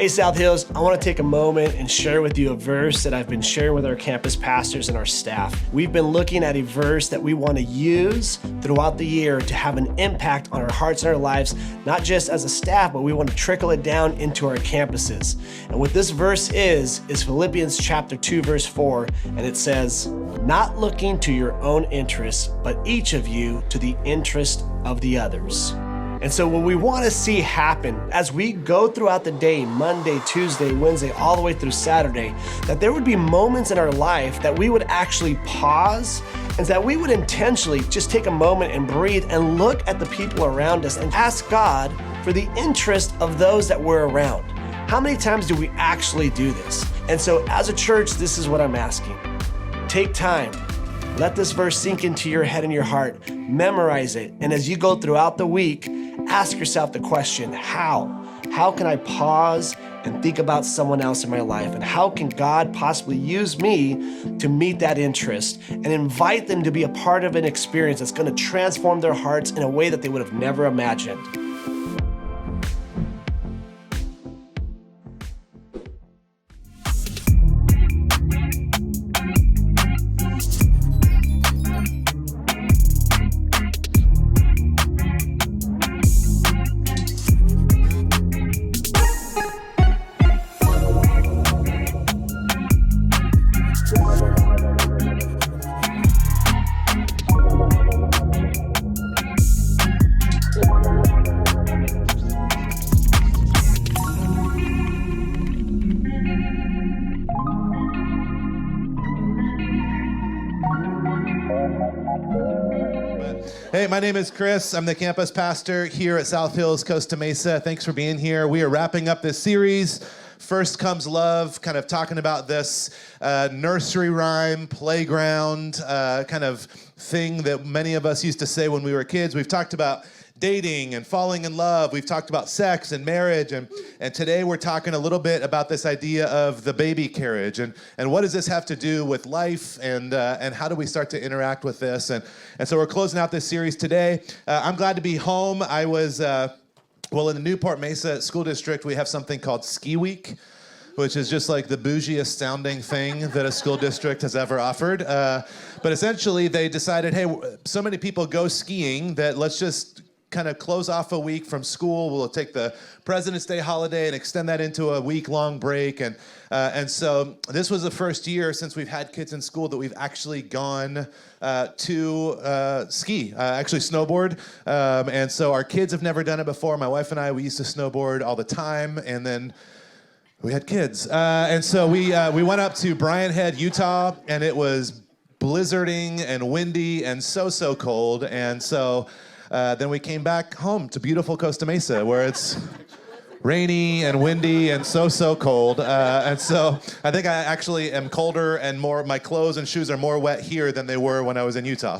Hey, South Hills, I want to take a moment and share with you a verse that I've been sharing with our campus pastors and our staff. We've been looking at a verse that we want to use throughout the year to have an impact on our hearts and our lives, not just as a staff, but we want to trickle it down into our campuses. And what this verse is Philippians chapter 2, verse 4, and it says, "Not looking to your own interests, but each of you to the interest of the others." And so what we want to see happen as we go throughout the day, Monday, Tuesday, Wednesday, all the way through Saturday, that there would be moments in our life that we would actually pause and that we would intentionally just take a moment and breathe and look at the people around us and ask God for the interest of those that we're around. How many times do we actually do this? And so as a church, this is what I'm asking. Take time. Let this verse sink into your head and your heart. Memorize it. And as you go throughout the week, ask yourself the question, how? How can I pause and think about someone else in my life? And how can God possibly use me to meet that interest and invite them to be a part of an experience that's going to transform their hearts in a way that they would have never imagined? Hey, my name is Chris. I'm the campus pastor here at South Hills, Costa Mesa. Thanks for being here. We are wrapping up this series, First Comes Love, kind of talking about this nursery rhyme, playground kind of thing that many of us used to say when we were kids. We've talked about dating and falling in love. We've talked about sex and marriage, and today we're talking a little bit about this idea of the baby carriage, and what does this have to do with life, and how do we start to interact with this, and so we're closing out this series today. I'm glad to be home. I was, in the Newport Mesa School District, we have something called Ski Week, which is just like the bougiest sounding thing that a school district has ever offered. But essentially they decided, hey, so many people go skiing that let's just kind of close off a week from school. We'll take the President's Day holiday and extend that into a week-long break. And so this was the first year since we've had kids in school that we've actually gone to ski, actually snowboard. And so our kids have never done it before. My wife and I, we used to snowboard all the time, and then we had kids. And so we went up to Bryan Head, Utah, and it was blizzarding and windy and so cold. And so then we came back home to beautiful Costa Mesa, where it's rainy and windy and so cold. And so I think I actually am colder and my clothes and shoes are more wet here than they were when I was in Utah.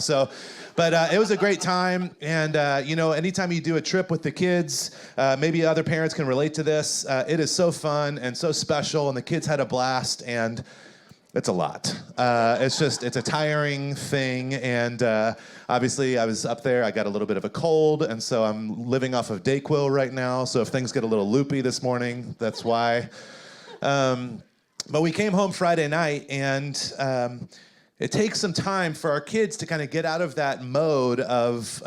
But it was a great time. And, anytime you do a trip with the kids, maybe other parents can relate to this. It is so fun and so special, and the kids had a blast, and it's a lot. It's a tiring thing, and obviously I was up there, I got a little bit of a cold, and so I'm living off of Dayquil right now, so if things get a little loopy this morning, that's why. But we came home Friday night, and it takes some time for our kids to kind of get out of that mode of,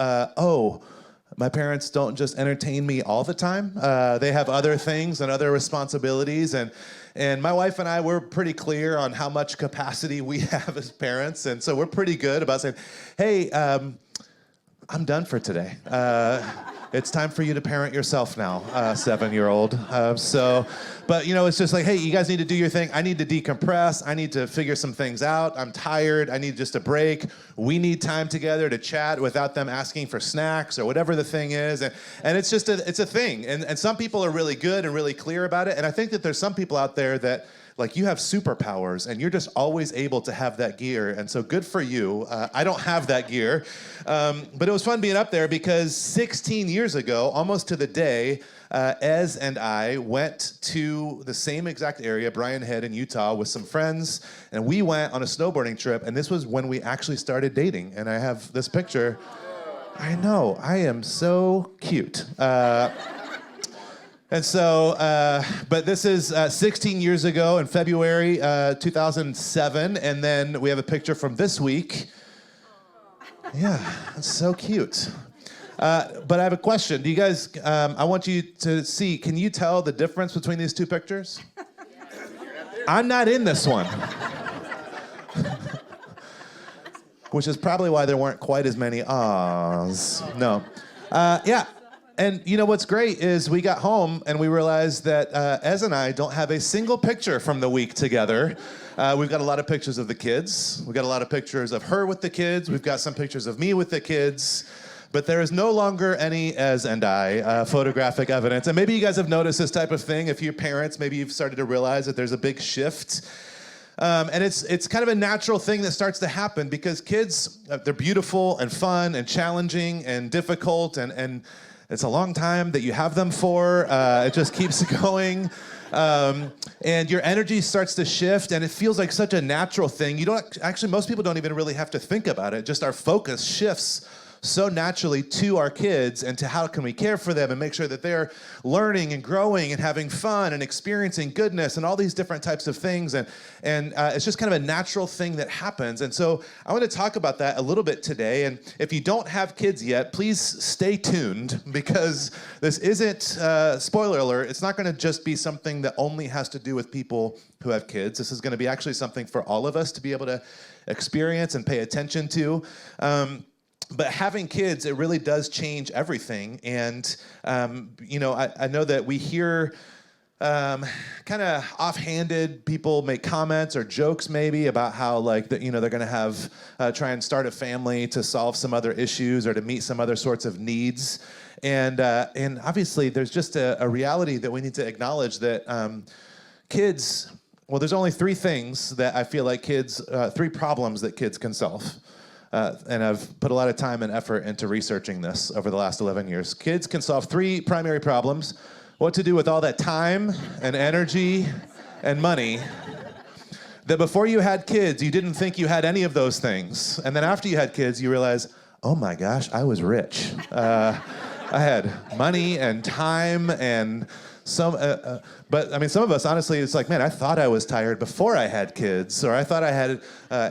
my parents don't just entertain me all the time. They have other things and other responsibilities, and my wife and I, we're pretty clear on how much capacity we have as parents, and so we're pretty good about saying, hey, I'm done for today. It's time for you to parent yourself now, 7-year-old. But it's just like, hey, you guys need to do your thing. I need to decompress. I need to figure some things out. I'm tired. I need just a break. We need time together to chat without them asking for snacks or whatever the thing is. And it's just it's a thing. And some people are really good and really clear about it. And I think that there's some people out there that, like, you have superpowers and you're just always able to have that gear. And so good for you. I don't have that gear. But it was fun being up there because 16 years ago, almost to the day, Ez and I went to the same exact area, Bryan Head in Utah, with some friends. And we went on a snowboarding trip. And this was when we actually started dating. And I have this picture. I know, I am so cute. And so, but this is 16 years ago in February 2007, and then we have a picture from this week. Yeah, that's so cute. But I have a question. Do you guys, I want you to see, can you tell the difference between these two pictures? I'm not in this one. Which is probably why there weren't quite as many ahs. No. Yeah. And you know what's great is we got home and we realized that Ez and I don't have a single picture from the week together. We've got a lot of pictures of the kids. We've got a lot of pictures of her with the kids. We've got some pictures of me with the kids. But there is no longer any Ez and I photographic evidence. And maybe you guys have noticed this type of thing. If you're parents, maybe you've started to realize that there's a big shift. And it's kind of a natural thing that starts to happen because kids, they're beautiful and fun and challenging and difficult and it's a long time that you have them for. It just keeps going. And your energy starts to shift and it feels like such a natural thing. You don't actually, most people don't even really have to think about it. Just our focus shifts so naturally to our kids and to how can we care for them and make sure that they're learning and growing and having fun and experiencing goodness and all these different types of things. And it's just kind of a natural thing that happens. And so I want to talk about that a little bit today. And if you don't have kids yet, please stay tuned because this isn't, spoiler alert, it's not going to just be something that only has to do with people who have kids. This is going to be actually something for all of us to be able to experience and pay attention to. But having kids, it really does change everything. And, you know, I know that we hear kind of offhanded people make comments or jokes maybe about how, like, you know, they're going to have try and start a family to solve some other issues or to meet some other sorts of needs. And obviously, there's just a reality that we need to acknowledge that kids, well, there's only three things that I feel like kids, three problems that kids can solve. And I've put a lot of time and effort into researching this over the last 11 years. Kids can solve three primary problems. What to do with all that time and energy and money that before you had kids, you didn't think you had any of those things. And then after you had kids, you realize, oh my gosh, I was rich. I had money and time and but I mean, some of us, honestly, it's like, man, I thought I was tired before I had kids, or I thought I had,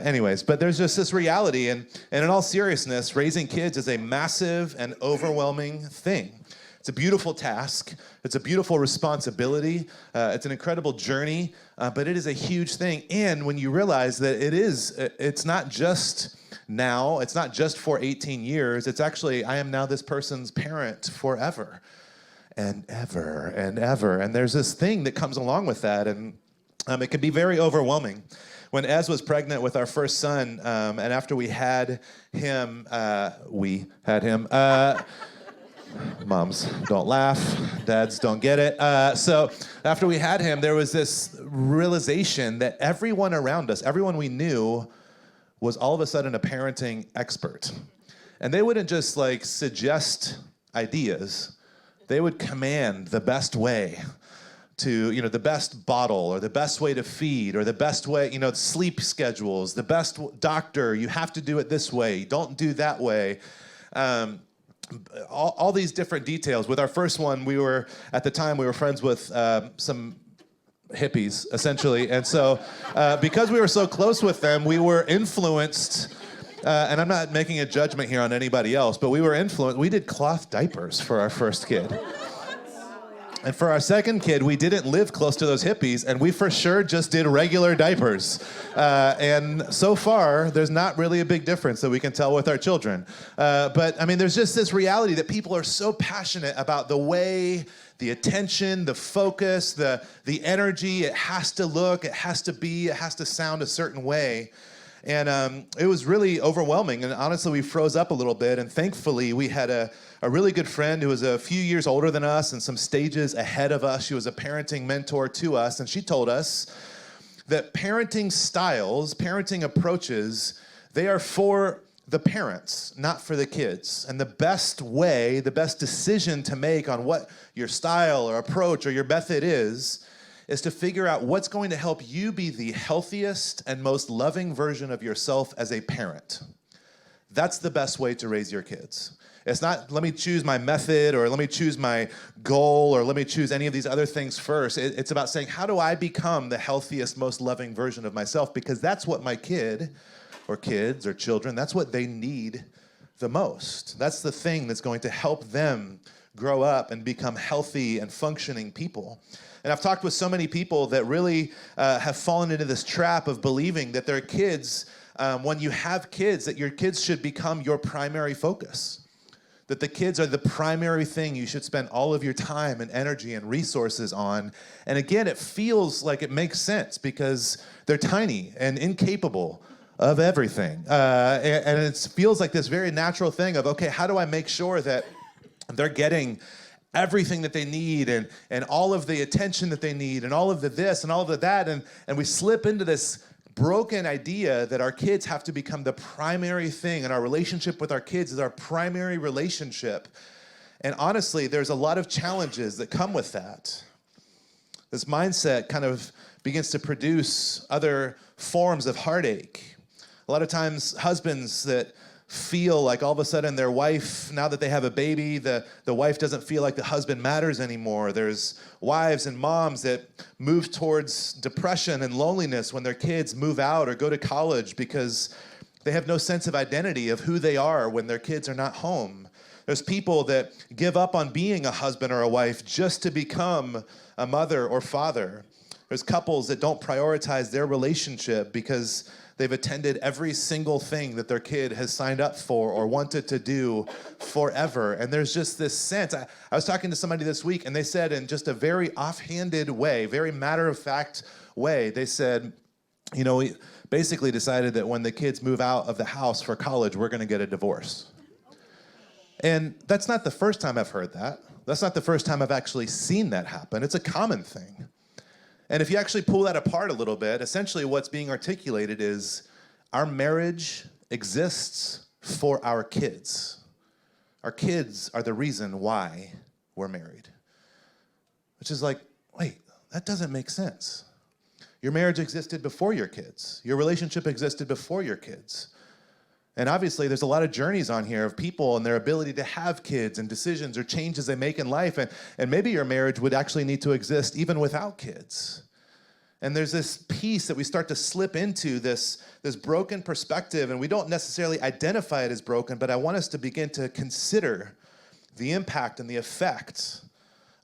anyways. But there's just this reality, and in all seriousness, raising kids is a massive and overwhelming thing. It's a beautiful task. It's a beautiful responsibility. It's an incredible journey, but it is a huge thing. And when you realize that it's not just now, it's not just for 18 years, it's actually, I am now this person's parent forever. And ever and ever. And there's this thing that comes along with that, and it can be very overwhelming. When Ez was pregnant with our first son, and after we had him, moms, don't laugh. Dads, don't get it. So after we had him, there was this realization that everyone around us, everyone we knew, was all of a sudden a parenting expert. And they wouldn't just like suggest ideas. They would command the best way to, you know, the best bottle or the best way to feed or the best way, you know, sleep schedules, the best doctor, you have to do it this way, don't do that way. All these different details. With our first one, at the time, we were friends with some hippies, essentially. And so because we were so close with them, we were influenced. And I'm not making a judgment here on anybody else, but we were influenced. We did cloth diapers for our first kid. And for our second kid, we didn't live close to those hippies, and we for sure just did regular diapers. And so far, there's not really a big difference that we can tell with our children. But I mean, there's just this reality that people are so passionate about the way, the attention, the focus, the energy. It has to look, it has to be, it has to sound a certain way. And it was really overwhelming. And honestly, we froze up a little bit. And thankfully, we had a really good friend who was a few years older than us and some stages ahead of us. She was a parenting mentor to us. And she told us that parenting styles, parenting approaches, they are for the parents, not for the kids. And the best way, the best decision to make on what your style or approach or your method is to figure out what's going to help you be the healthiest and most loving version of yourself as a parent. That's the best way to raise your kids. It's not, let me choose my method or let me choose my goal or let me choose any of these other things first. It's about saying, how do I become the healthiest, most loving version of myself? Because that's what my kid or kids or children, that's what they need the most. That's the thing that's going to help them grow up and become healthy and functioning people. And I've talked with so many people that really have fallen into this trap of believing that their kids, when you have kids, that your kids should become your primary focus. That the kids are the primary thing you should spend all of your time and energy and resources on. And again, it feels like it makes sense because they're tiny and incapable of everything. And it feels like this very natural thing of, okay, how do I make sure that they're getting everything that they need and all of the attention that they need and all of the this and all of the that. And we slip into this broken idea that our kids have to become the primary thing, and our relationship with our kids is our primary relationship. And honestly, there's a lot of challenges that come with that. This mindset kind of begins to produce other forms of heartache. A lot of times, husbands that feel like all of a sudden their wife, now that they have a baby, the wife doesn't feel like the husband matters anymore. There's wives and moms that move towards depression and loneliness when their kids move out or go to college because they have no sense of identity of who they are when their kids are not home. There's people that give up on being a husband or a wife just to become a mother or father. There's couples that don't prioritize their relationship because they've attended every single thing that their kid has signed up for or wanted to do forever. And there's just this sense. I was talking to somebody this week, and they said in just a very offhanded way, very matter-of-fact way, they said, you know, we basically decided that when the kids move out of the house for college, we're going to get a divorce. And that's not the first time I've heard that. That's not the first time I've actually seen that happen. It's a common thing. And if you actually pull that apart a little bit, essentially what's being articulated is our marriage exists for our kids. Our kids are the reason why we're married. Which is like, wait, that doesn't make sense. Your marriage existed before your kids. Your relationship existed before your kids. And obviously, there's a lot of journeys on here of people and their ability to have kids and decisions or changes they make in life. And maybe your marriage would actually need to exist even without kids. And there's this piece that we start to slip into, this broken perspective, and we don't necessarily identify it as broken, but I want us to begin to consider the impact and the effect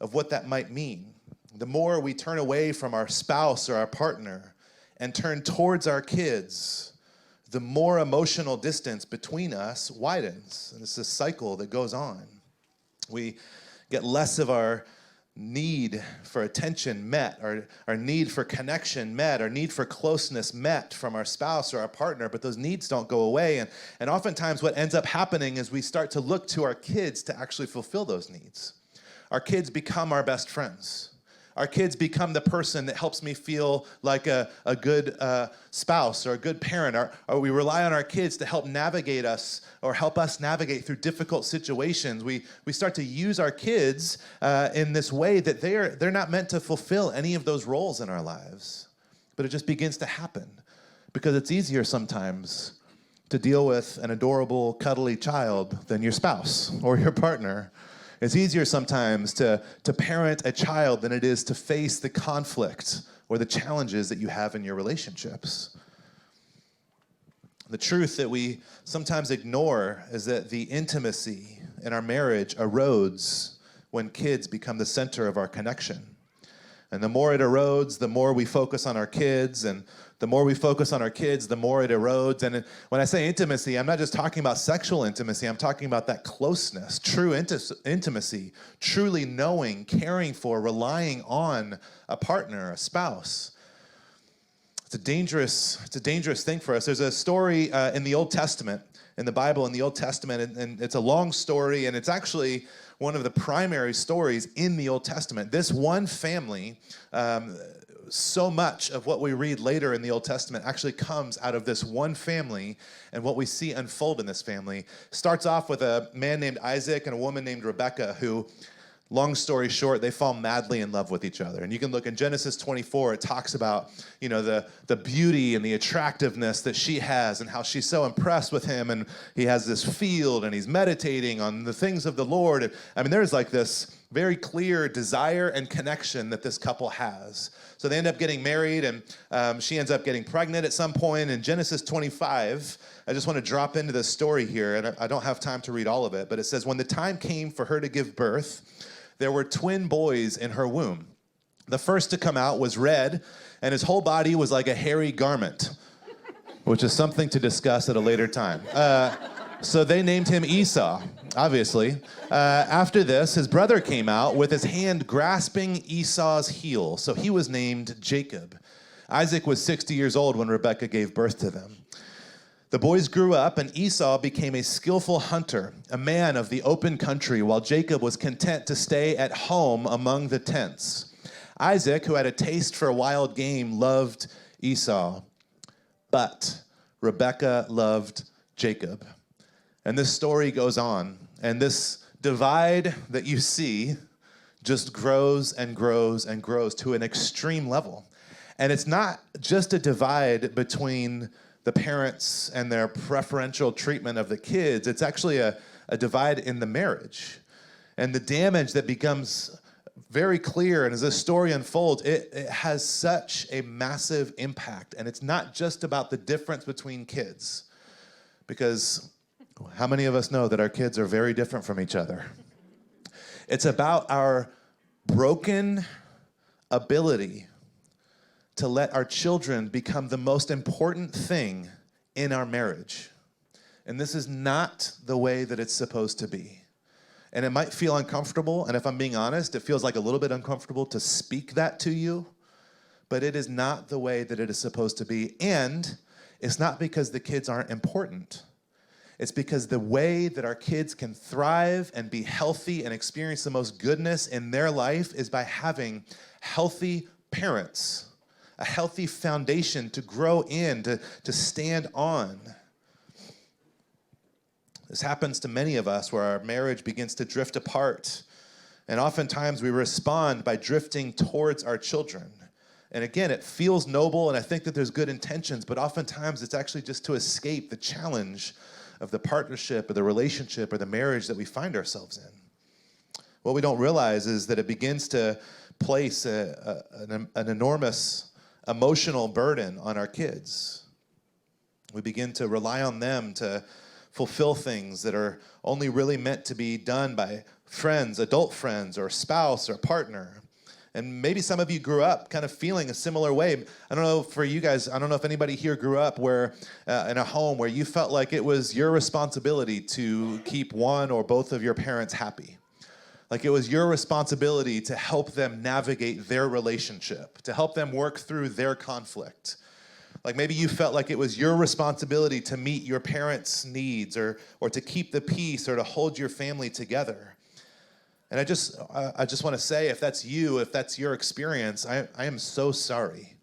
of what that might mean. The more we turn away from our spouse or our partner and turn towards our kids, the more emotional distance between us widens. And it's this cycle that goes on. We get less of our need for attention met, our need for connection met, our need for closeness met from our spouse or our partner, but those needs don't go away. And oftentimes what ends up happening is we start to look to our kids to actually fulfill those needs. Our kids become our best friends. Our kids become the person that helps me feel like a good spouse or a good parent. Or we rely on our kids to help navigate us or help us navigate through difficult situations. We start to use our kids in this way that they're not meant to fulfill any of those roles in our lives. But it just begins to happen because it's easier sometimes to deal with an adorable, cuddly child than your spouse or your partner. It's easier sometimes to parent a child than it is to face the conflict or the challenges that you have in your relationships. The truth that we sometimes ignore is that the intimacy in our marriage erodes when kids become the center of our connection. And the more it erodes, the more we focus on our kids, and the more we focus on our kids, the more it erodes. And when I say intimacy, I'm not just talking about sexual intimacy. I'm talking about that closeness, true intimacy, truly knowing, caring for, relying on a partner, a spouse. It's a dangerous thing for us. There's a story in the Old Testament, in the Bible, in the Old Testament, and it's a long story, and it's actually one of the primary stories in the Old Testament. This one family, so much of what we read later in the Old Testament actually comes out of this one family, and what we see unfold in this family starts off with a man named Isaac and a woman named Rebekah, who Long story short, they fall madly in love with each other. And you can look in Genesis 24, it talks about, the beauty and the attractiveness that she has and how she's so impressed with him. And he has this field and he's meditating on the things of the Lord. And, there's like this very clear desire and connection that this couple has. So they end up getting married, and she ends up getting pregnant at some point. In Genesis 25, I just want to drop into this story here, and I don't have time to read all of it, but it says, when the time came for her to give birth, there were twin boys in her womb. The first to come out was red, and his whole body was like a hairy garment, which is something to discuss at a later time. So they named him Esau, obviously. After this, his brother came out with his hand grasping Esau's heel, so he was named Jacob. Isaac was 60 years old when Rebekah gave birth to them. The boys grew up, and Esau became a skillful hunter, a man of the open country, while Jacob was content to stay at home among the tents. Isaac, who had a taste for wild game, loved Esau, but Rebekah loved Jacob. And this story goes on, and this divide that you see just grows and grows and grows to an extreme level. And it's not just a divide between the parents and their preferential treatment of the kids. It's actually a divide in the marriage. And the damage that becomes very clear, and as this story unfolds, it has such a massive impact. And it's not just about the difference between kids, because how many of us know that our kids are very different from each other? It's about our broken ability to let our children become the most important thing in our marriage. And this is not the way that it's supposed to be. And it might feel uncomfortable, and if I'm being honest, it feels like a little bit uncomfortable to speak that to you, but it is not the way that it is supposed to be. And it's not because the kids aren't important. It's because the way that our kids can thrive and be healthy and experience the most goodness in their life is by having healthy parents, a healthy foundation to grow in, to stand on. This happens to many of us where our marriage begins to drift apart. And oftentimes we respond by drifting towards our children. And again, it feels noble, and I think that there's good intentions, but oftentimes it's actually just to escape the challenge of the partnership or the relationship or the marriage that we find ourselves in. What we don't realize is that it begins to place an enormous emotional burden on our kids. We begin to rely on them to fulfill things that are only really meant to be done by friends, adult friends, or spouse or partner. And maybe some of you grew up kind of feeling a similar way. I don't know for you guys, I don't know if anybody here grew up where in a home where you felt like it was your responsibility to keep one or both of your parents happy. Like it was your responsibility to help them navigate their relationship, to help them work through their conflict. Like maybe you felt like it was your responsibility to meet your parents' needs or to keep the peace or to hold your family together. And I just want to say, if that's you, if that's your experience, I am so sorry.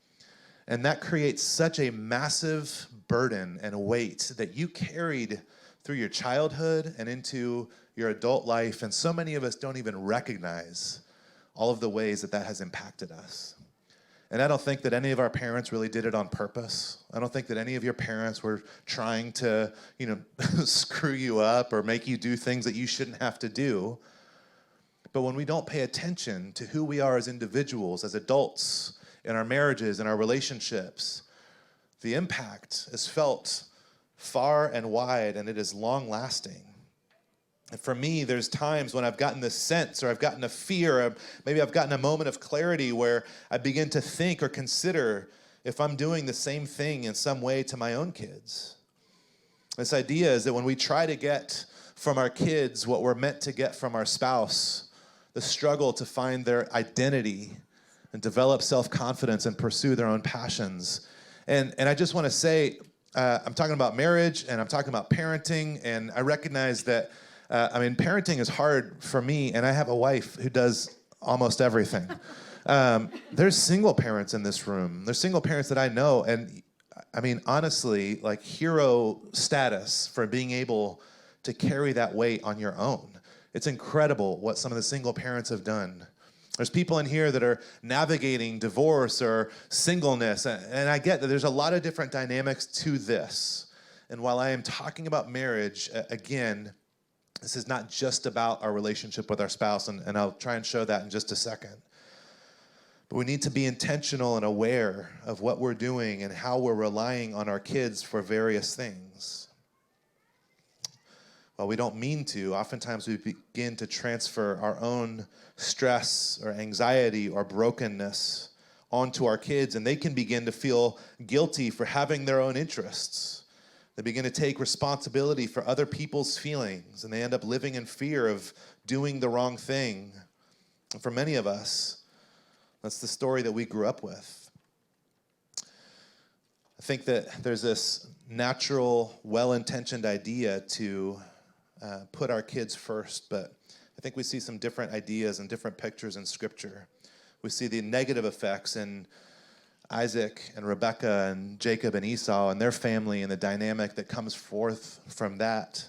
And that creates such a massive burden and weight that you carried through your childhood and into your adult life. And so many of us don't even recognize all of the ways that has impacted us. And I don't think that any of our parents really did it on purpose. I don't think that any of your parents were trying to, screw you up or make you do things that you shouldn't have to do. But when we don't pay attention to who we are as individuals, as adults, in our marriages, in our relationships, the impact is felt far and wide, and it is long-lasting. And for me, there's times when I've gotten this sense, or I've gotten a fear, or maybe I've gotten a moment of clarity where I begin to think or consider if I'm doing the same thing in some way to my own kids. This idea is that when we try to get from our kids what we're meant to get from our spouse, the struggle to find their identity and develop self-confidence and pursue their own passions. And I just want to say, I'm talking about marriage and I'm talking about parenting, and I recognize that, parenting is hard for me, and I have a wife who does almost everything. There's single parents in this room. There's single parents that I know, and honestly, like hero status for being able to carry that weight on your own. It's incredible what some of the single parents have done. There's people in here that are navigating divorce or singleness, and I get that there's a lot of different dynamics to this. And while I am talking about marriage, again, this is not just about our relationship with our spouse, and I'll try and show that in just a second. But we need to be intentional and aware of what we're doing and how we're relying on our kids for various things. While we don't mean to, oftentimes we begin to transfer our own stress or anxiety or brokenness onto our kids, and they can begin to feel guilty for having their own interests. They begin to take responsibility for other people's feelings, and they end up living in fear of doing the wrong thing. And for many of us, that's the story that we grew up with. I think that there's this natural, well-intentioned idea to put our kids first, but I think we see some different ideas and different pictures in Scripture. We see the negative effects in Isaac and Rebekah and Jacob and Esau and their family and the dynamic that comes forth from that.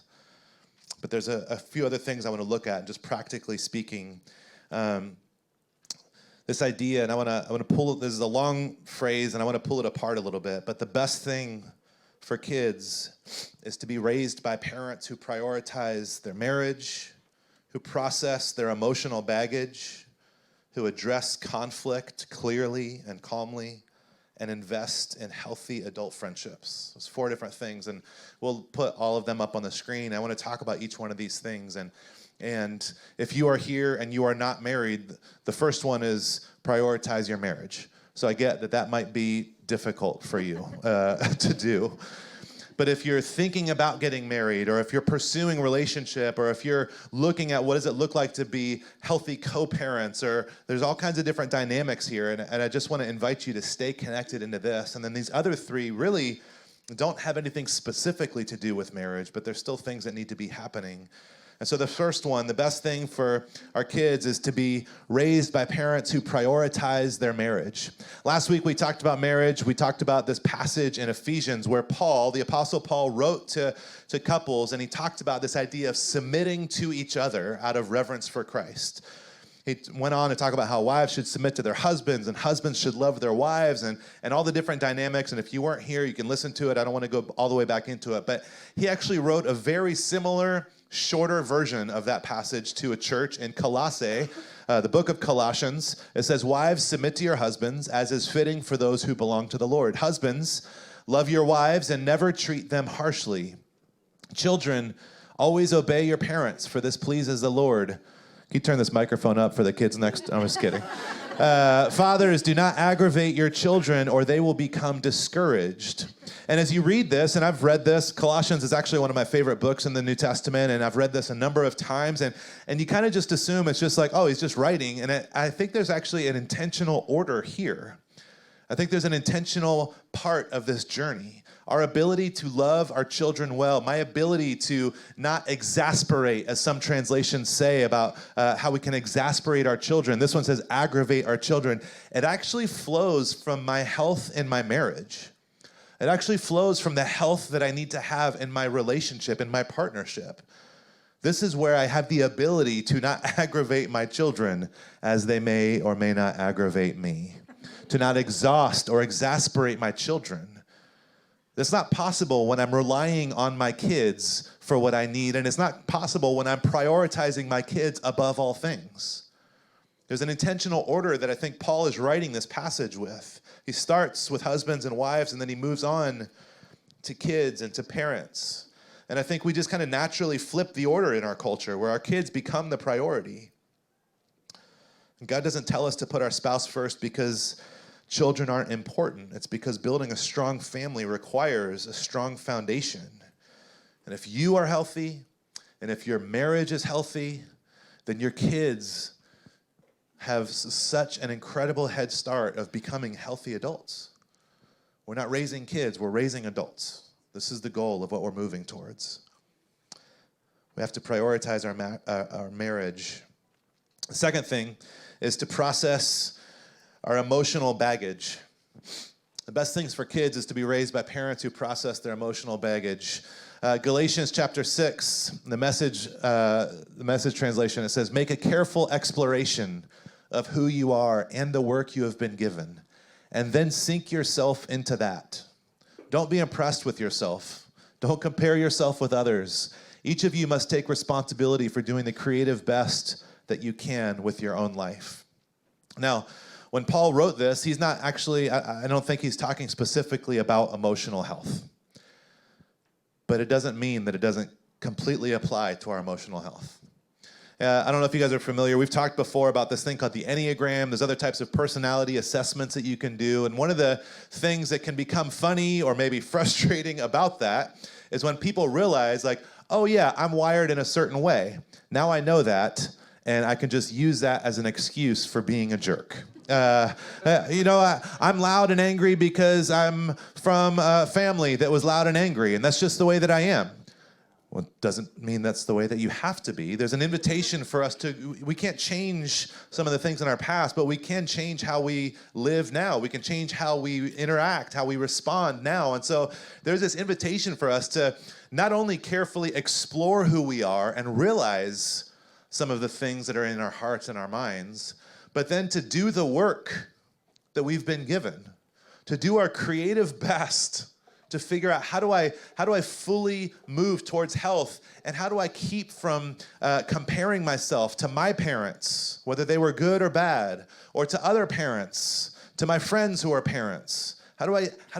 But there's a few other things I want to look at, just practically speaking. This idea, and I want to pull it, this is a long phrase, and I want to pull it apart a little bit, but the best thing for kids is to be raised by parents who prioritize their marriage, who process their emotional baggage, who address conflict clearly and calmly, and invest in healthy adult friendships. There's 4 different things, and we'll put all of them up on the screen. I want to talk about each one of these things, and if you are here and you are not married, the first one is prioritize your marriage. So I get that might be difficult for you to do. But if you're thinking about getting married, or if you're pursuing a relationship, or if you're looking at what does it look like to be healthy co-parents, or there's all kinds of different dynamics here, and I just want to invite you to stay connected into this. And then these other 3 really don't have anything specifically to do with marriage, but there's still things that need to be happening. And so the first one, the best thing for our kids is to be raised by parents who prioritize their marriage. Last week we talked about marriage. We talked about this passage in Ephesians where Paul, the Apostle Paul, wrote to couples, and he talked about this idea of submitting to each other out of reverence for Christ. He went on to talk about how wives should submit to their husbands, and husbands should love their wives, and all the different dynamics. And if you weren't here, you can listen to it. I don't want to go all the way back into it. But he actually wrote a very similar, shorter version of that passage to a church in Colossae, the book of Colossians. It says, "Wives, submit to your husbands, as is fitting for those who belong to the Lord. Husbands, love your wives and never treat them harshly. Children, always obey your parents, for this pleases the Lord." Can you turn this microphone up for the kids next? I'm just kidding. Fathers, do not aggravate your children, or they will become discouraged. And as you read this, and I've read this, Colossians is actually one of my favorite books in the New Testament, and I've read this a number of times, and you kind of just assume it's just like, oh, he's just writing. And I think there's actually an intentional order here. I think there's an intentional part of this journey. Our ability to love our children well, my ability to not exasperate, as some translations say about how we can exasperate our children. This one says aggravate our children. It actually flows from my health in my marriage. It actually flows from the health that I need to have in my relationship, in my partnership. This is where I have the ability to not aggravate my children as they may or may not aggravate me, to not exhaust or exasperate my children. That's not possible when I'm relying on my kids for what I need, and it's not possible when I'm prioritizing my kids above all things. There's an intentional order that I think Paul is writing this passage with. He starts with husbands and wives, and then he moves on to kids and to parents. And I think we just kind of naturally flip the order in our culture, where our kids become the priority. And God doesn't tell us to put our spouse first because children aren't important. It's because building a strong family requires a strong foundation. And if you are healthy, and if your marriage is healthy, then your kids have such an incredible head start of becoming healthy adults. We're not raising kids, we're raising adults. This is the goal of what we're moving towards. We have to prioritize our marriage. The second thing is to process our emotional baggage. The best things for kids is to be raised by parents who process their emotional baggage. Galatians chapter 6, the message translation, it says, make a careful exploration of who you are and the work you have been given, and then sink yourself into that. Don't be impressed with yourself. Don't compare yourself with others. Each of you must take responsibility for doing the creative best that you can with your own life. Now, when Paul wrote this, he's not actually, I don't think he's talking specifically about emotional health. But it doesn't mean that it doesn't completely apply to our emotional health. I don't know if you guys are familiar. We've talked before about this thing called the Enneagram. There's other types of personality assessments that you can do. And one of the things that can become funny or maybe frustrating about that is when people realize, like, oh yeah, I'm wired in a certain way. Now I know that, and I can just use that as an excuse for being a jerk. I'm loud and angry because I'm from a family that was loud and angry, and that's just the way that I am. Well, it doesn't mean that's the way that you have to be. There's an invitation for us we can't change some of the things in our past, but we can change how we live now. We can change how we interact, how we respond now. And so there's this invitation for us to not only carefully explore who we are and realize some of the things that are in our hearts and our minds, but then to do the work that we've been given, to do our creative best, to figure out how do I fully move towards health, and how do I keep from comparing myself to my parents, whether they were good or bad, or to other parents, to my friends who are parents. How do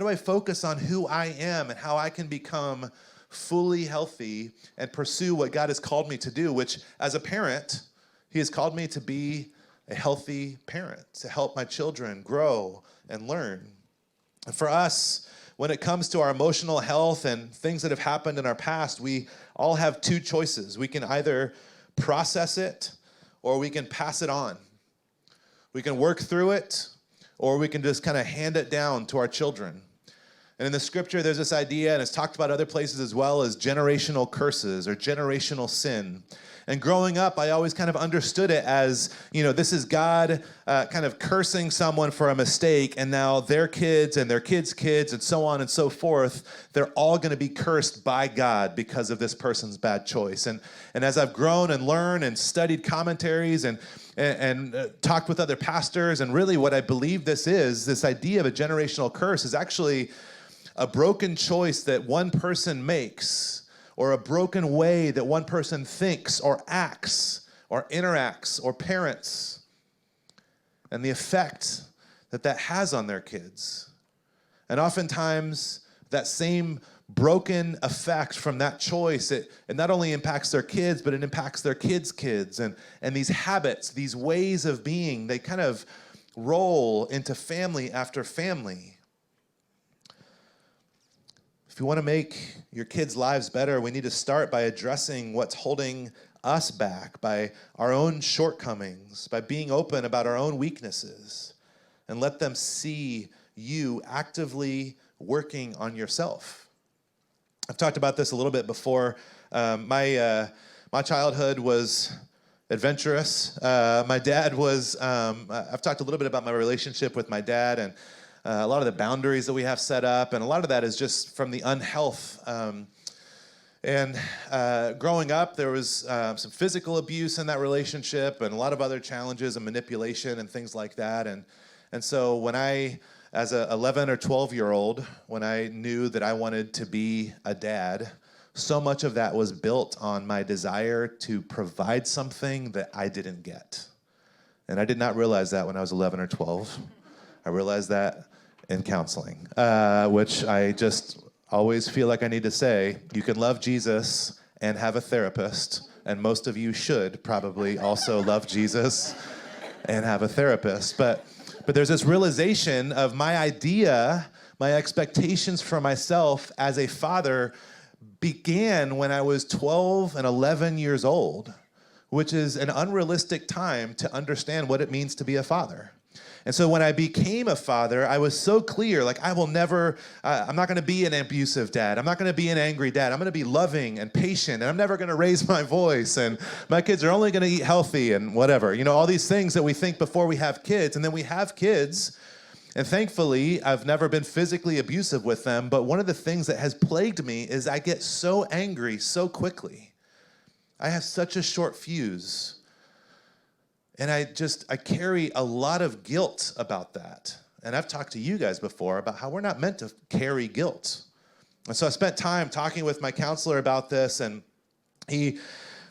I focus on who I am and how I can become fully healthy and pursue what God has called me to do, which as a parent, He has called me to be a healthy parent, to help my children grow and learn. And for us, when it comes to our emotional health and things that have happened in our past, we all have two choices. We can either process it or we can pass it on. We can work through it or we can just kind of hand it down to our children. And in the scripture, there's this idea, and it's talked about other places as well, as generational curses or generational sin. And growing up, I always kind of understood it as, this is God kind of cursing someone for a mistake, and now their kids and their kids' kids and so on and so forth, they're all going to be cursed by God because of this person's bad choice. And as I've grown and learned and studied commentaries and talked with other pastors, and really what I believe this idea of a generational curse is actually a broken choice that one person makes, or a broken way that one person thinks or acts or interacts or parents, and the effect that has on their kids. And oftentimes, that same broken effect from that choice, it not only impacts their kids, but it impacts their kids' kids. And these habits, these ways of being, they kind of roll into family after family. If you want to make your kids' lives better, we need to start by addressing what's holding us back, by our own shortcomings, by being open about our own weaknesses, and let them see you actively working on yourself. I've talked about this a little bit before. My childhood was adventurous. My dad was, I've talked a little bit about my relationship with my dad, and a lot of the boundaries that we have set up, and a lot of that is just from the unhealth. Growing up, there was some physical abuse in that relationship, and a lot of other challenges and manipulation and things like that. And so when I, as a 11 or 12-year-old, when I knew that I wanted to be a dad, so much of that was built on my desire to provide something that I didn't get. And I did not realize that when I was 11 or 12. I realized that in counseling, which I just always feel like I need to say, you can love Jesus and have a therapist, and most of you should probably also love Jesus and have a therapist. But there's this realization of my idea, my expectations for myself as a father began when I was 12 and 11 years old, which is an unrealistic time to understand what it means to be a father. And so when I became a father, I was so clear, like I will never, I'm not gonna be an abusive dad. I'm not gonna be an angry dad. I'm gonna be loving and patient, and I'm never gonna raise my voice, and my kids are only gonna eat healthy and whatever. All these things that we think before we have kids, and then we have kids, And thankfully, I've never been physically abusive with them, but one of the things that has plagued me is I get so angry so quickly. I have such a short fuse. And I carry a lot of guilt about that. And I've talked to you guys before about how we're not meant to carry guilt. And so I spent time talking with my counselor about this, and he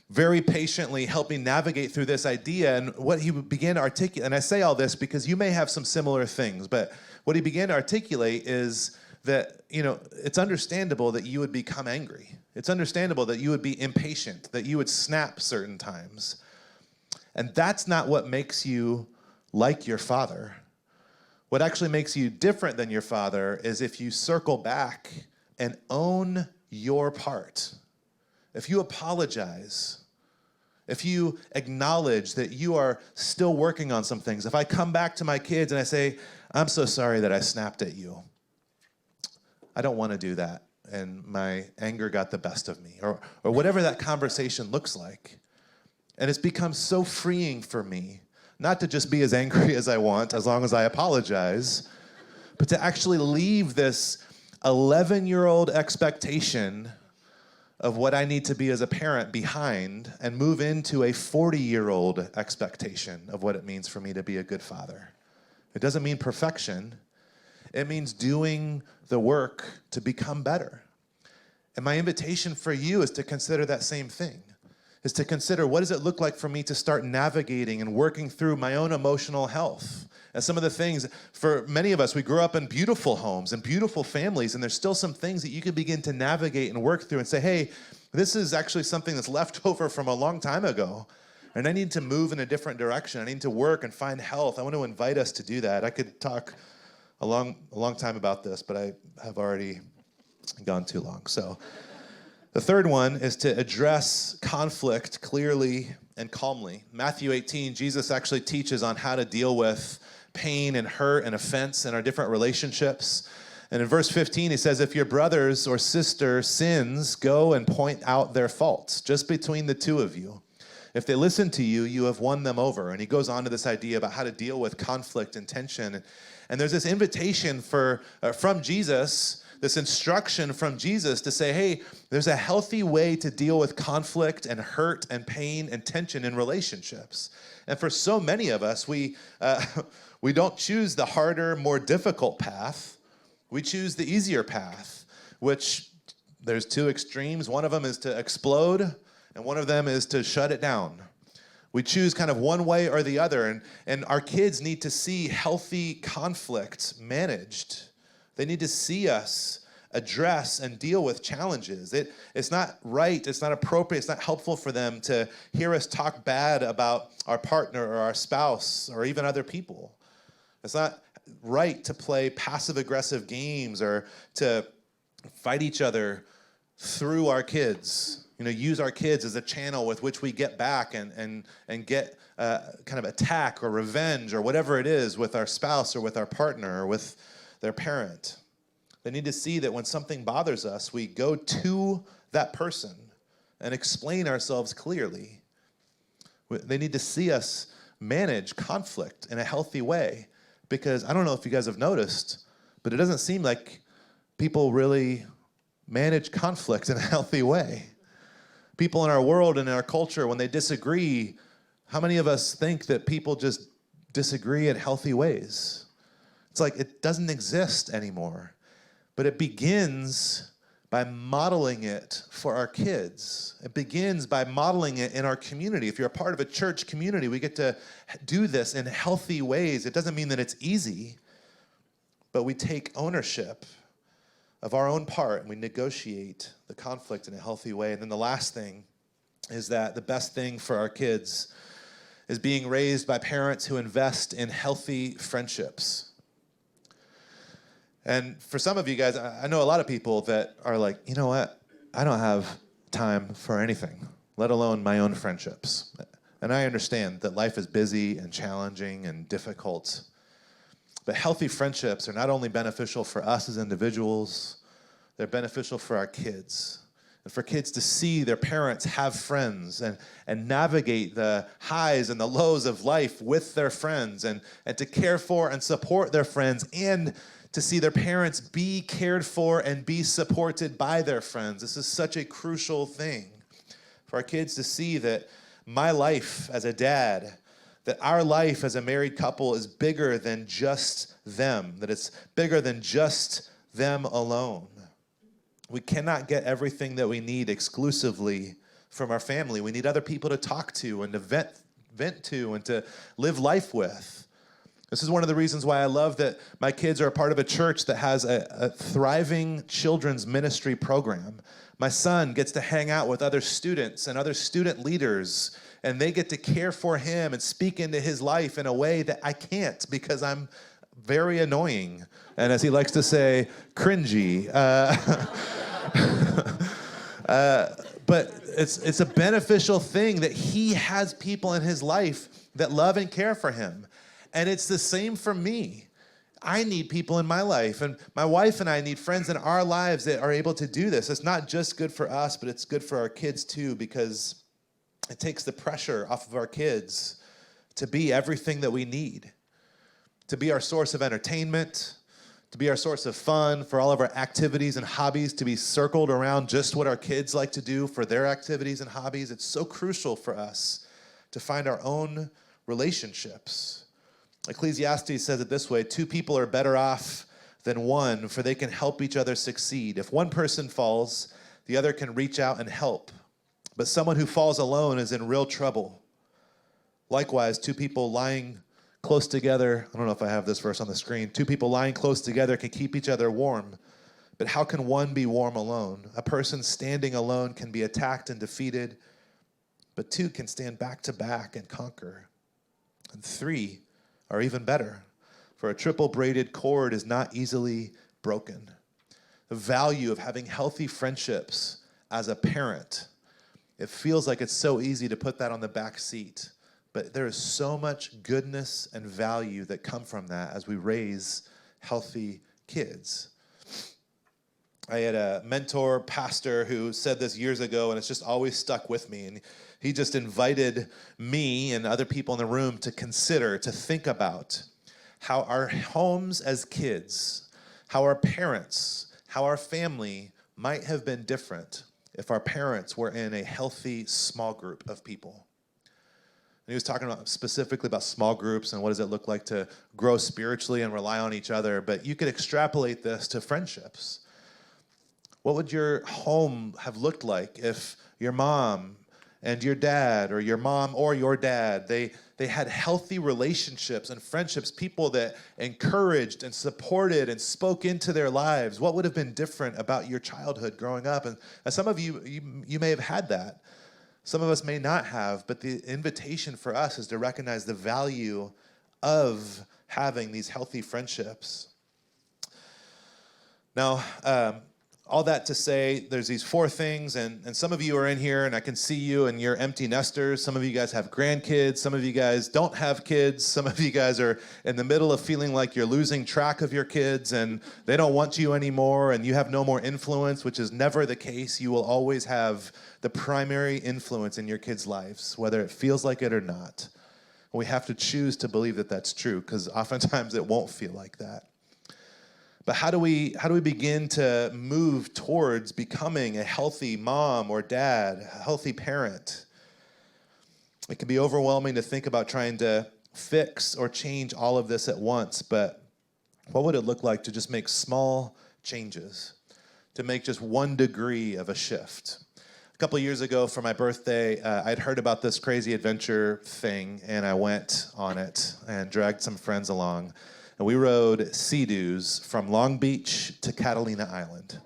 very patiently helped me navigate through this idea. And what he began to articulate, and I say all this because you may have some similar things, but what he began to articulate is that, it's understandable that you would become angry. It's understandable that you would be impatient, that you would snap certain times. And that's not what makes you like your father. What actually makes you different than your father is if you circle back and own your part. If you apologize, if you acknowledge that you are still working on some things. If I come back to my kids and I say, I'm so sorry that I snapped at you. I don't want to do that. And my anger got the best of me. Or whatever that conversation looks like. And it's become so freeing for me, not to just be as angry as I want, as long as I apologize, but to actually leave this 11-year-old expectation of what I need to be as a parent behind and move into a 40-year-old expectation of what it means for me to be a good father. It doesn't mean perfection. It means doing the work to become better. And my invitation for you is to consider that same thing. Is to consider, what does it look like for me to start navigating and working through my own emotional health? And some of the things, for many of us, we grew up in beautiful homes and beautiful families, and there's still some things that you can begin to navigate and work through and say, hey, this is actually something that's left over from a long time ago, and I need to move in a different direction. I need to work and find health. I want to invite us to do that. I could talk a long time about this, but I have already gone too long. So the third one is to address conflict clearly and calmly. Matthew 18, Jesus actually teaches on how to deal with pain and hurt and offense in our different relationships. And in verse 15, he says, if your brothers or sister sins, go and point out their faults, just between the two of you. If they listen to you, you have won them over. And he goes on to this idea about how to deal with conflict and tension. And there's this invitation from Jesus, this instruction from Jesus to say, hey, there's a healthy way to deal with conflict and hurt and pain and tension in relationships. And for so many of us, we don't choose the harder, more difficult path. We choose the easier path, which there's two extremes. One of them is to explode, and one of them is to shut it down. We choose kind of one way or the other, and our kids need to see healthy conflict managed. They need to see us address and deal with challenges. It's not right, it's not appropriate, it's not helpful for them to hear us talk bad about our partner or our spouse or even other people. It's not right to play passive-aggressive games or to fight each other through our kids. Use our kids as a channel with which we get back and get kind of attack or revenge or whatever it is with our spouse or with our partner or with their parent. They need to see that when something bothers us, we go to that person and explain ourselves clearly. They need to see us manage conflict in a healthy way, because I don't know if you guys have noticed, but it doesn't seem like people really manage conflict in a healthy way. People in our world and in our culture, when they disagree, how many of us think that people just disagree in healthy ways? It's like it doesn't exist anymore. But it begins by modeling it for our kids. It begins by modeling it in our community. If you're a part of a church community, we get to do this in healthy ways. It doesn't mean that it's easy, but we take ownership of our own part and we negotiate the conflict in a healthy way. And then the last thing is that the best thing for our kids is being raised by parents who invest in healthy friendships. And for some of you guys, I know a lot of people that are like, you know what? I don't have time for anything, let alone my own friendships. And I understand that life is busy and challenging and difficult. But healthy friendships are not only beneficial for us as individuals, they're beneficial for our kids. and for kids to see their parents have friends and navigate the highs and the lows of life with their friends and to care for and support their friends and to see their parents be cared for and be supported by their friends. This is such a crucial thing for our kids to see that my life as a dad, that our life as a married couple is bigger than just them, that it's bigger than just them alone. We cannot get everything that we need exclusively from our family. We need other people to talk to and to vent to and to live life with. This is one of the reasons why I love that my kids are a part of a church that has a thriving children's ministry program. My son gets to hang out with other students and other student leaders, and they get to care for him and speak into his life in a way that I can't because I'm very annoying. And as he likes to say, cringy. But it's a beneficial thing that he has people in his life that love and care for him. And it's the same for me. I need people in my life, and my wife and I need friends in our lives that are able to do this. It's not just good for us, but it's good for our kids too, because it takes the pressure off of our kids to be everything that we need, to be our source of entertainment, to be our source of fun, for all of our activities and hobbies to be circled around just what our kids like to do for their activities and hobbies. It's so crucial for us to find our own relationships. Ecclesiastes says it this way: 2 people are better off than one, for they can help each other succeed. If one person falls, the other can reach out and help. But someone who falls alone is in real trouble. Likewise, 2 people lying close together, I don't know if I have this verse on the screen, 2 people lying close together can keep each other warm. But how can one be warm alone? A person standing alone can be attacked and defeated, but 2 can stand back to back and conquer. And 3 are even better, for a triple braided cord is not easily broken. The value of having healthy friendships as a parent, it feels like it's so easy to put that on the back seat, but there is so much goodness and value that come from that as we raise healthy kids. I had a mentor pastor who said this years ago, and it's just always stuck with me. And he just invited me and other people in the room to consider, to think about how our homes as kids, how our parents, how our family might have been different if our parents were in a healthy small group of people. And he was talking about specifically about small groups and what does it look like to grow spiritually and rely on each other. But you could extrapolate this to friendships. What would your home have looked like if your mom and your dad, or your mom or your dad, they had healthy relationships and friendships, people that encouraged and supported and spoke into their lives? What would have been different about your childhood growing up? And some of you may have had that. Some of us may not have, but the invitation for us is to recognize the value of having these healthy friendships. Now, all that to say, there's these 4 things, and some of you are in here, and I can see you, and you're empty nesters. Some of you guys have grandkids. Some of you guys don't have kids. Some of you guys are in the middle of feeling like you're losing track of your kids, and they don't want you anymore, and you have no more influence, which is never the case. You will always have the primary influence in your kids' lives, whether it feels like it or not. We have to choose to believe that that's true, because oftentimes it won't feel like that. But how do we begin to move towards becoming a healthy mom or dad, a healthy parent? It can be overwhelming to think about trying to fix or change all of this at once, but what would it look like to just make small changes, to make just 1 degree of a shift? A couple of years ago for my birthday, I'd heard about this crazy adventure thing, and I went on it and dragged some friends along. And we rode Sea-Doos from Long Beach to Catalina Island.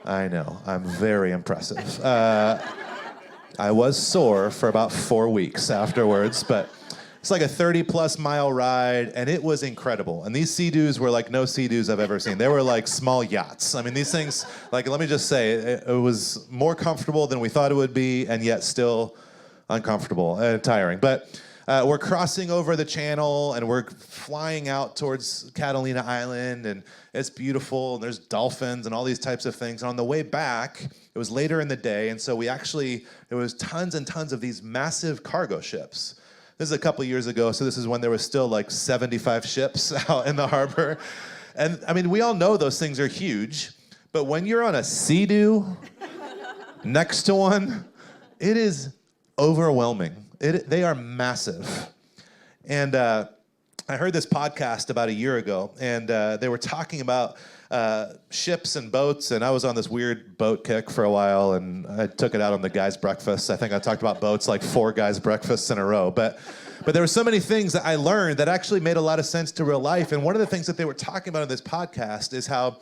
I know, I'm very impressive. I was sore for about 4 weeks afterwards, but it's like a 30-plus mile ride, and it was incredible. And these Sea-Doos were like no Sea-Doos I've ever seen. They were like small yachts. I mean, these things, like, let me just say, it was more comfortable than we thought it would be, and yet still uncomfortable and tiring. But we're crossing over the channel and we're flying out towards Catalina Island, and it's beautiful, and there's dolphins and all these types of things. And on the way back, it was later in the day, and so there was tons and tons of these massive cargo ships. This is a couple years ago, so this is when there was still like 75 ships out in the harbor. And I mean, we all know those things are huge, but when you're on a Sea-Doo next to one, it is overwhelming. They are massive. And I heard this podcast about a year ago, and they were talking about ships and boats, and I was on this weird boat kick for a while, and I took it out on the guys' breakfast. I think I talked about boats like 4 guys' breakfasts in a row. But there were so many things that I learned that actually made a lot of sense to real life. And one of the things that they were talking about in this podcast is how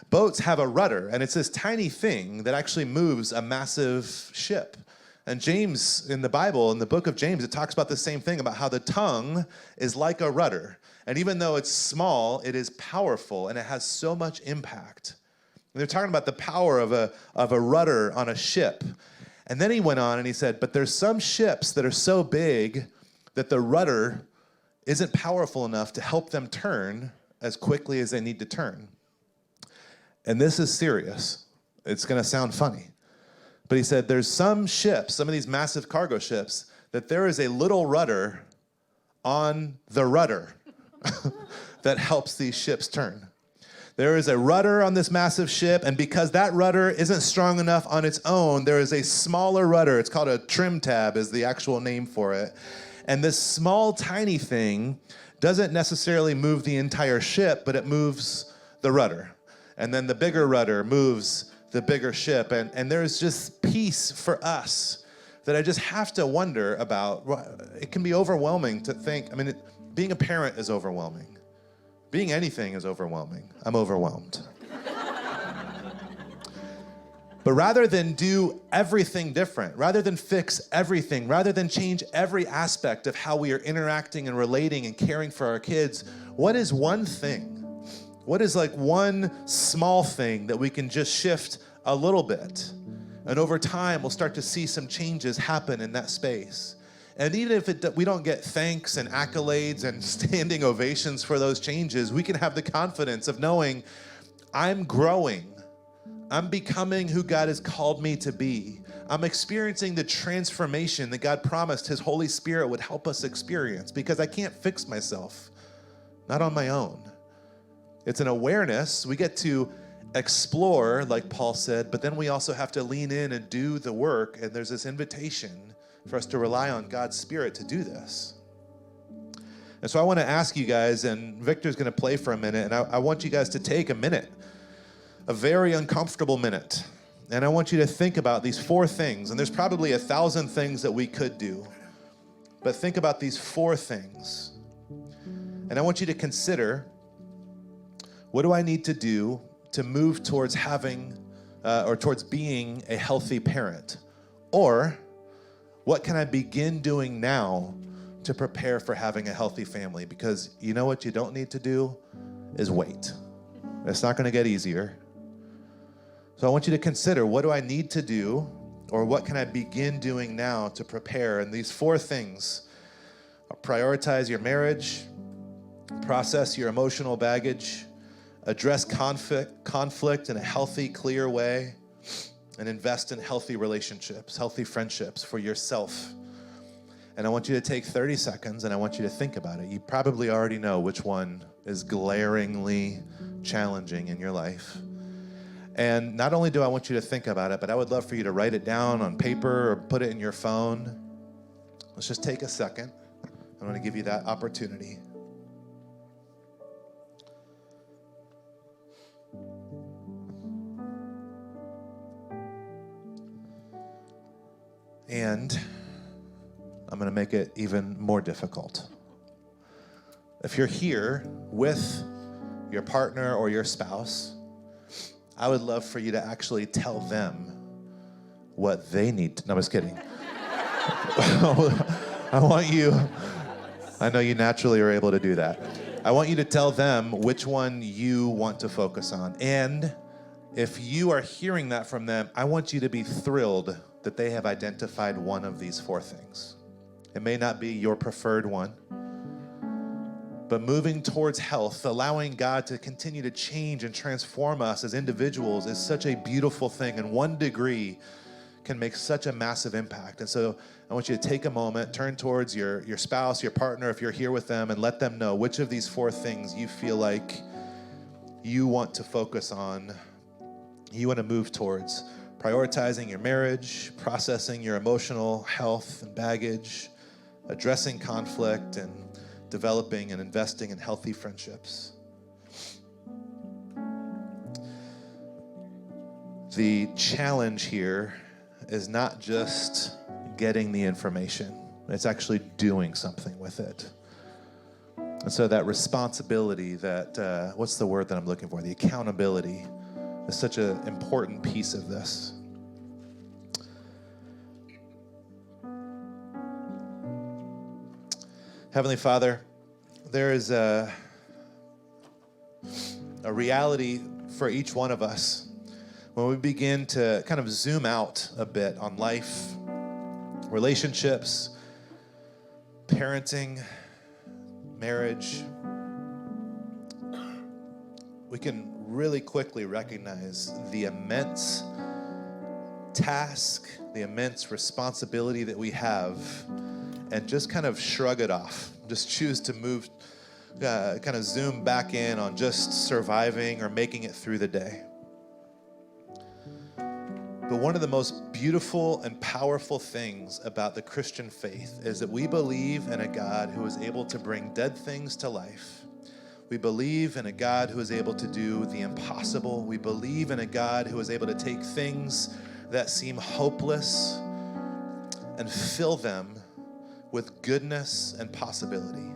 boats have a rudder, and it's this tiny thing that actually moves a massive ship. And James, in the Bible, in the book of James, it talks about the same thing, about how the tongue is like a rudder. And even though it's small, it is powerful, and it has so much impact. And they're talking about the power of a rudder on a ship. And then he went on and he said, but there's some ships that are so big that the rudder isn't powerful enough to help them turn as quickly as they need to turn. And this is serious. It's going to sound funny. But he said there's some ships, some of these massive cargo ships, that there is a little rudder on the rudder that helps these ships turn. There is a rudder on this massive ship, and because that rudder isn't strong enough on its own, there is a smaller rudder. It's called a trim tab is the actual name for it. And this small, tiny thing doesn't necessarily move the entire ship, but it moves the rudder. And then the bigger rudder moves the bigger ship. And there's just peace for us that I just have to wonder about. It can be overwhelming to think. I mean, being a parent is overwhelming. Being anything is overwhelming. I'm overwhelmed. But rather than do everything different, rather than fix everything, rather than change every aspect of how we are interacting and relating and caring for our kids, what is one thing? What is like one small thing that we can just shift a little bit? And over time, we'll start to see some changes happen in that space. And even if we don't get thanks and accolades and standing ovations for those changes, we can have the confidence of knowing I'm growing. I'm becoming who God has called me to be. I'm experiencing the transformation that God promised His Holy Spirit would help us experience, because I can't fix myself, not on my own. It's an awareness. We get to explore, like Paul said, but then we also have to lean in and do the work, and there's this invitation for us to rely on God's Spirit to do this. And so I want to ask you guys, and Victor's going to play for a minute, and I want you guys to take a minute, a very uncomfortable minute, and I want you to think about these 4 things, and there's probably 1,000 things that we could do, but think about these 4 things. And I want you to consider, what do I need to do to move towards having or towards being a healthy parent? Or what can I begin doing now to prepare for having a healthy family? Because you know what you don't need to do is wait. It's not going to get easier. So I want you to consider, what do I need to do, or what can I begin doing now to prepare? And these 4 things are: prioritize your marriage, process your emotional baggage, address conflict in a healthy, clear way, and invest in healthy relationships, healthy friendships for yourself. And I want you to take 30 seconds, and I want you to think about it. You probably already know which one is glaringly challenging in your life. And not only do I want you to think about it, but I would love for you to write it down on paper or put it in your phone. Let's just take a second. I want to give you that opportunity. And I'm going to make it even more difficult. If you're here with your partner or your spouse, I would love for you to actually tell them what they need to. No, I'm just kidding. I want you, I know you naturally are able to do that. I want you to tell them which one you want to focus on. And if you are hearing that from them, I want you to be thrilled that they have identified one of these 4 things. It may not be your preferred one. But moving towards health, allowing God to continue to change and transform us as individuals is such a beautiful thing. And 1 degree can make such a massive impact. And so I want you to take a moment, turn towards your spouse, your partner, if you're here with them, and let them know which of these 4 things you feel like you want to focus on, you want to move towards. Prioritizing your marriage, processing your emotional health and baggage, addressing conflict, and developing and investing in healthy friendships. The challenge here is not just getting the information, it's actually doing something with it. And so that responsibility, that, what's the word that I'm looking for? The accountability is such an important piece of this. Heavenly Father, there is a reality for each one of us when we begin to kind of zoom out a bit on life, relationships, parenting, marriage. We can really quickly recognize the immense task, the immense responsibility that we have, and just kind of shrug it off. Just choose to move, kind of zoom back in on just surviving or making it through the day. But one of the most beautiful and powerful things about the Christian faith is that we believe in a God who is able to bring dead things to life. We believe in a God who is able to do the impossible. We believe in a God who is able to take things that seem hopeless and fill them with goodness and possibility.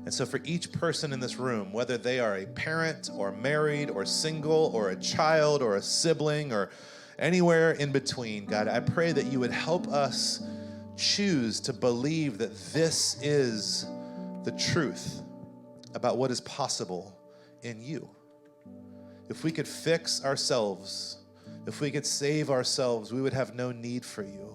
And so for each person in this room, whether they are a parent or married or single or a child or a sibling or anywhere in between, God, I pray that you would help us choose to believe that this is the truth about what is possible in you. If we could fix ourselves, if we could save ourselves, we would have no need for you.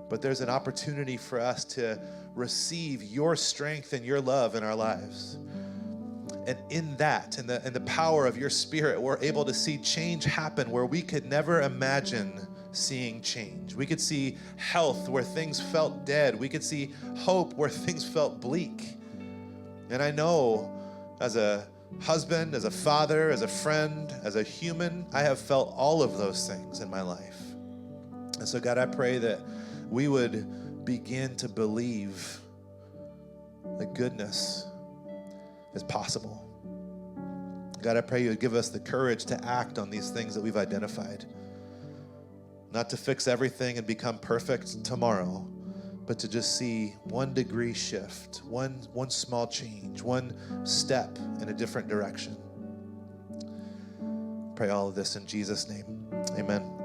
But there's an opportunity for us to receive your strength and your love in our lives. And in that, in the power of your Spirit, we're able to see change happen where we could never imagine seeing change. We could see health where things felt dead. We could see hope where things felt bleak. And I know as a husband, as a father, as a friend, as a human, I have felt all of those things in my life. And so God, I pray that we would begin to believe that goodness is possible. God, I pray you would give us the courage to act on these things that we've identified. Not to fix everything and become perfect tomorrow, but to just see 1 degree shift, one small change, 1 step in a different direction. Pray all of this in Jesus' name. Amen.